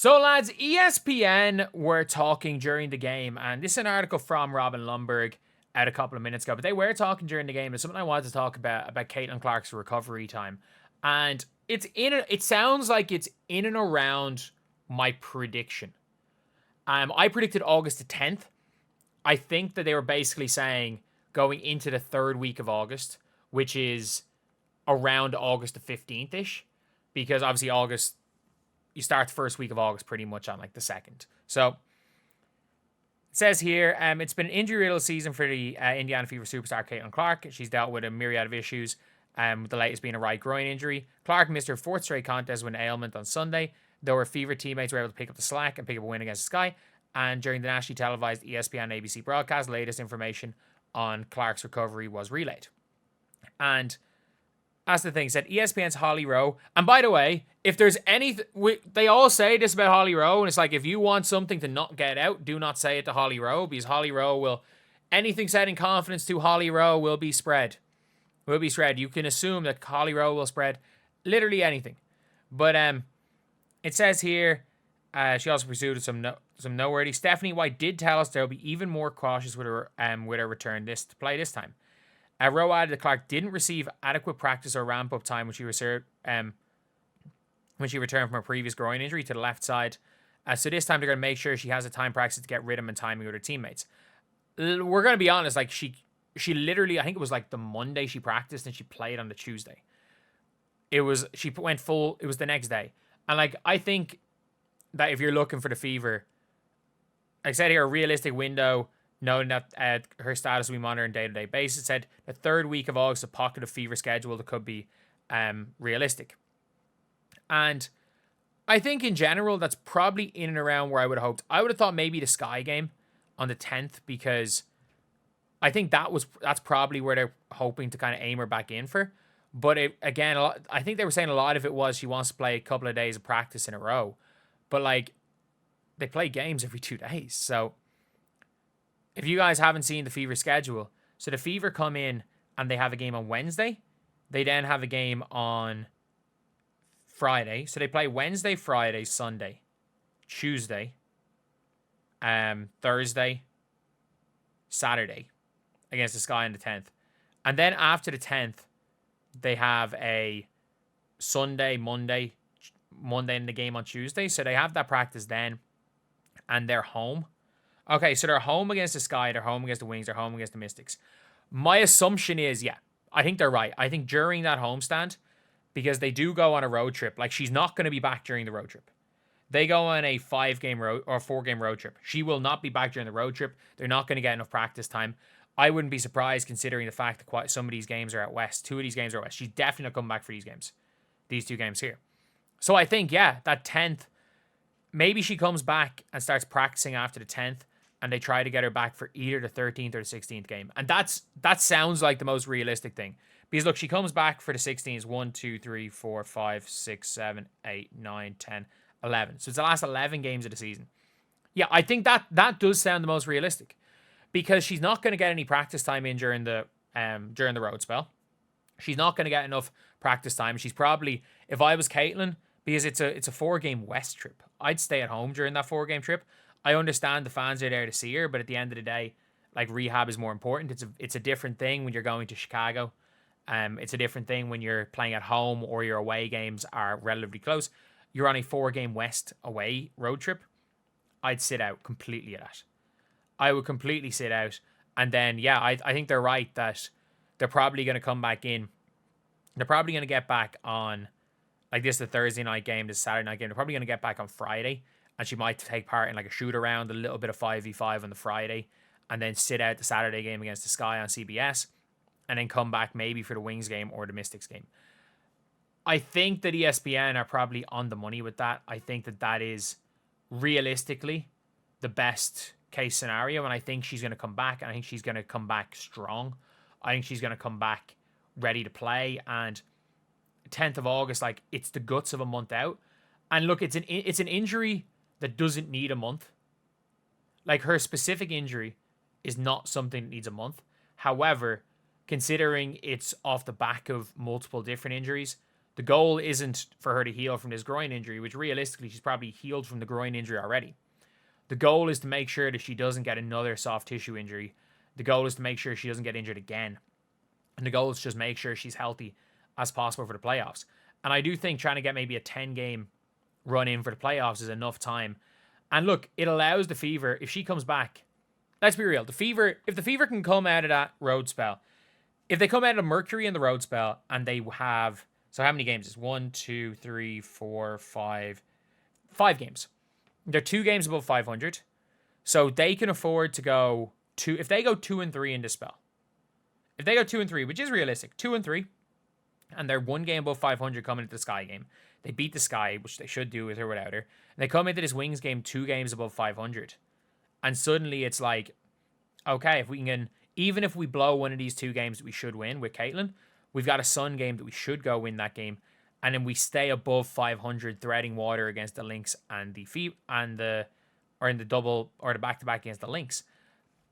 So, lads, ESPN were talking during the game, and this is an article from Robin Lundberg out a couple of minutes ago, but they were talking during the game. There's something I wanted to talk about Caitlin Clark's recovery time, and it sounds like it's in and around my prediction. I predicted August the 10th. I think that they were basically saying going into the third week of August, which is around August the 15th ish, because obviously August, you start the first week of August pretty much on like the 2nd. So it says here, it's been an injury-riddled season for the Indiana Fever superstar Caitlin Clark. She's dealt with a myriad of issues, the latest being a right groin injury. Clark missed her fourth straight contest with an ailment on Sunday, though her Fever teammates were able to pick up the slack and pick up a win against the Sky. And during the nationally televised ESPN ABC broadcast, the latest information on Clark's recovery was relayed. And that's the thing, said ESPN's Holly Rowe. And by the way, if there's anything, they all say this about Holly Rowe, and it's like, if you want something to not get out, do not say it to Holly Rowe, because Holly Rowe will, anything said in confidence to Holly Rowe will be spread. You can assume that Holly Rowe will spread literally anything. But it says here, she also pursued some noteworthy. Stephanie White did tell us there will be even more cautious with her return to play this time. Rowe added that Clark didn't receive adequate practice or ramp-up time when she returned from her previous groin injury to the left side. So this time they're going to make sure she has a time practice to get rhythm and timing with her teammates. We're going to be honest, like she literally, I think it was like the Monday she practiced and she played on the Tuesday. She went full, it was the next day. And like, I think that if you're looking for the Fever, like I said here, a realistic window, knowing that her status will be monitored on a day-to-day basis, said the third week of August, a pocket of Fever schedule that could be realistic. And I think in general, that's probably in and around where I would have hoped. I would have thought maybe the Sky game on the 10th, because I think that's probably where they're hoping to kind of aim her back in for. But I think they were saying a lot of it was she wants to play a couple of days of practice in a row. But like, they play games every 2 days. So if you guys haven't seen the Fever schedule, so the Fever come in and they have a game on Wednesday. They then have a game on Friday. So they play Wednesday, Friday, Sunday, Tuesday, Thursday, Saturday against the Sky on the 10th. And then after the 10th, they have a Sunday, Monday in the game on Tuesday. So they have that practice then, and they're home. Okay, so they're home against the Sky, they're home against the Wings, they're home against the Mystics. My assumption is, yeah, I think they're right. I think during that homestand, because they do go on a road trip, like she's not going to be back during the road trip. They go on a 4-game road trip. She will not be back during the road trip. They're not going to get enough practice time. I wouldn't be surprised considering the fact that quite some of these games are out west. 2 of these games are west. She's definitely not coming back for these games. These 2 games here. So I think, yeah, that 10th, maybe she comes back and starts practicing after the 10th, and they try to get her back for either the 13th or the 16th game. And that sounds like the most realistic thing. Because look, she comes back for the 16th, 1, 2, 3, 4, 5, 6, 7, 8, 9, 10, 11. So it's the last 11 games of the season. Yeah, I think that does sound the most realistic. Because she's not going to get any practice time in during the road spell. She's not going to get enough practice time. She's probably, if I was Caitlin, because it's a 4-game West trip, I'd stay at home during that 4-game trip. I understand the fans are there to see her, but at the end of the day, like, rehab is more important. It's a different thing when you're going to Chicago. It's a different thing when you're playing at home or your away games are relatively close. You're on a 4-game West away road trip. I'd sit out completely at that. I would completely sit out. And then, yeah, I think they're right that they're probably going to come back in. They're probably going to get back on, like, this is the Thursday night game, this Saturday night game. They're probably going to get back on Friday. And she might take part in like a shoot around, a little bit of 5v5 on the Friday, and then sit out the Saturday game against the Sky on CBS, and then come back maybe for the Wings game or the Mystics game. I think that ESPN are probably on the money with that. I think that is realistically the best case scenario, and I think she's going to come back, and I think she's going to come back strong. I think she's going to come back ready to play, and 10th of August, like, it's the guts of a month out. And look, it's an injury that doesn't need a month. Like, her specific injury is not something that needs a month. However, considering it's off the back of multiple different injuries, The goal isn't for her to heal from this groin injury, which realistically she's probably healed from the groin injury already. The goal is to make sure that she doesn't get another soft tissue injury. The goal is to make sure she doesn't get injured again. And the goal is to just make sure she's healthy as possible for the playoffs. And I do think trying to get maybe a 10-game run in for the playoffs is enough time. And look, it allows the Fever, if she comes back, let's be real, if the Fever can come out of that road spell, if they come out of Mercury in the road spell and they have, so how many games is 1, 2, 3, 4, 5 games. They're 2 games above 500. So they can afford to go if they go 2-3 in this spell. If they go 2-3, which is realistic, 2-3, and they're 1 game above 500 coming into the Sky game. They beat the Sky, which they should do with her without her. And they come into this Wings game 2 games above 500. And suddenly it's like, okay, if we can, even if we blow one of these 2 games that we should win with Caitlin, we've got a Sun game that we should go win that game. And then we stay above 500, threading water against the Lynx and the or in the double or the back-to-back against the Lynx.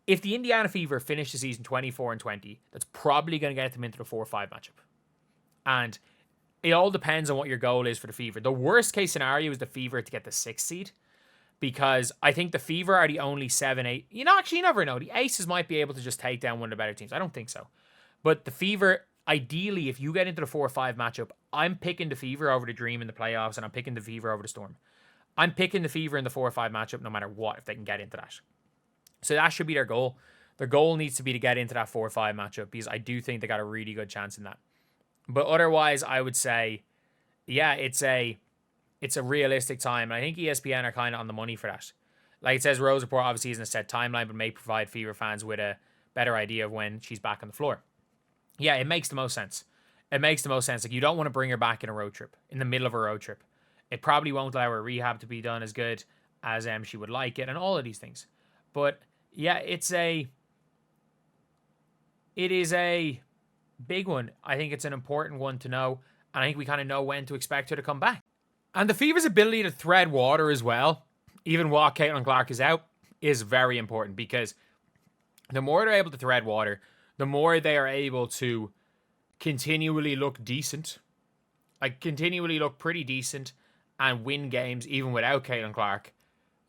If the Indiana Fever finish the season 24-20, that's probably going to get them into the 4-5 matchup. And it all depends on what your goal is for the Fever. The worst case scenario is the Fever to get the 6th seed, because I think the Fever are the only 7-8. Actually, you never know. The Aces might be able to just take down one of the better teams. I don't think so. But the Fever, ideally, if you get into the 4-5 matchup, I'm picking the Fever over the Dream in the playoffs, and I'm picking the Fever over the Storm. I'm picking the Fever in the 4-5 matchup no matter what, if they can get into that. So that should be their goal. Their goal needs to be to get into that 4-5 matchup, because I do think they got a really good chance in that. But otherwise, I would say, yeah, it's a realistic time. And I think ESPN are kind of on the money for that. Like it says, Rose Report obviously isn't a set timeline, but may provide Fever fans with a better idea of when she's back on the floor. Yeah, it makes the most sense. It makes the most sense. Like, you don't want to bring her back in a road trip, in the middle of a road trip. It probably won't allow her rehab to be done as good as she would like it, and all of these things. But yeah, it is a big one. I think it's an important one to know, and I think we kind of know when to expect her to come back. And the Fever's ability to thread water as well, even while Caitlin Clark is out, is very important, because the more they're able to thread water, the more they are able to continually look decent, like continually look pretty decent and win games even without Caitlin Clark,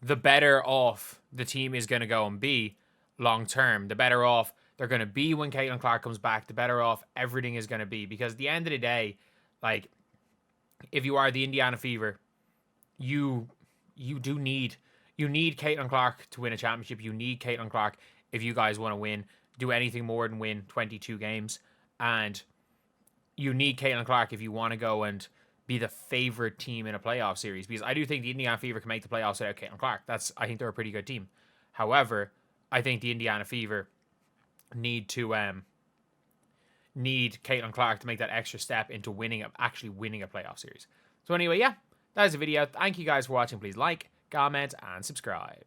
the better off the team is going to go and be long term. The better off they're going to be when Caitlin Clark comes back, the better off everything is going to be. Because at the end of the day, like, if you are the Indiana Fever, you need Caitlin Clark to win a championship. You need Caitlin Clark if you guys want to do anything more than win 22 games. And you need Caitlin Clark if you want to go and be the favorite team in a playoff series. Because I do think the Indiana Fever can make the playoffs without Caitlin Clark. I think they're a pretty good team. However, I think the Indiana Fever need Caitlin Clark to make that extra step into actually winning a playoff series. So anyway, yeah, that is the video. Thank you guys for watching. Please like, comment, and subscribe.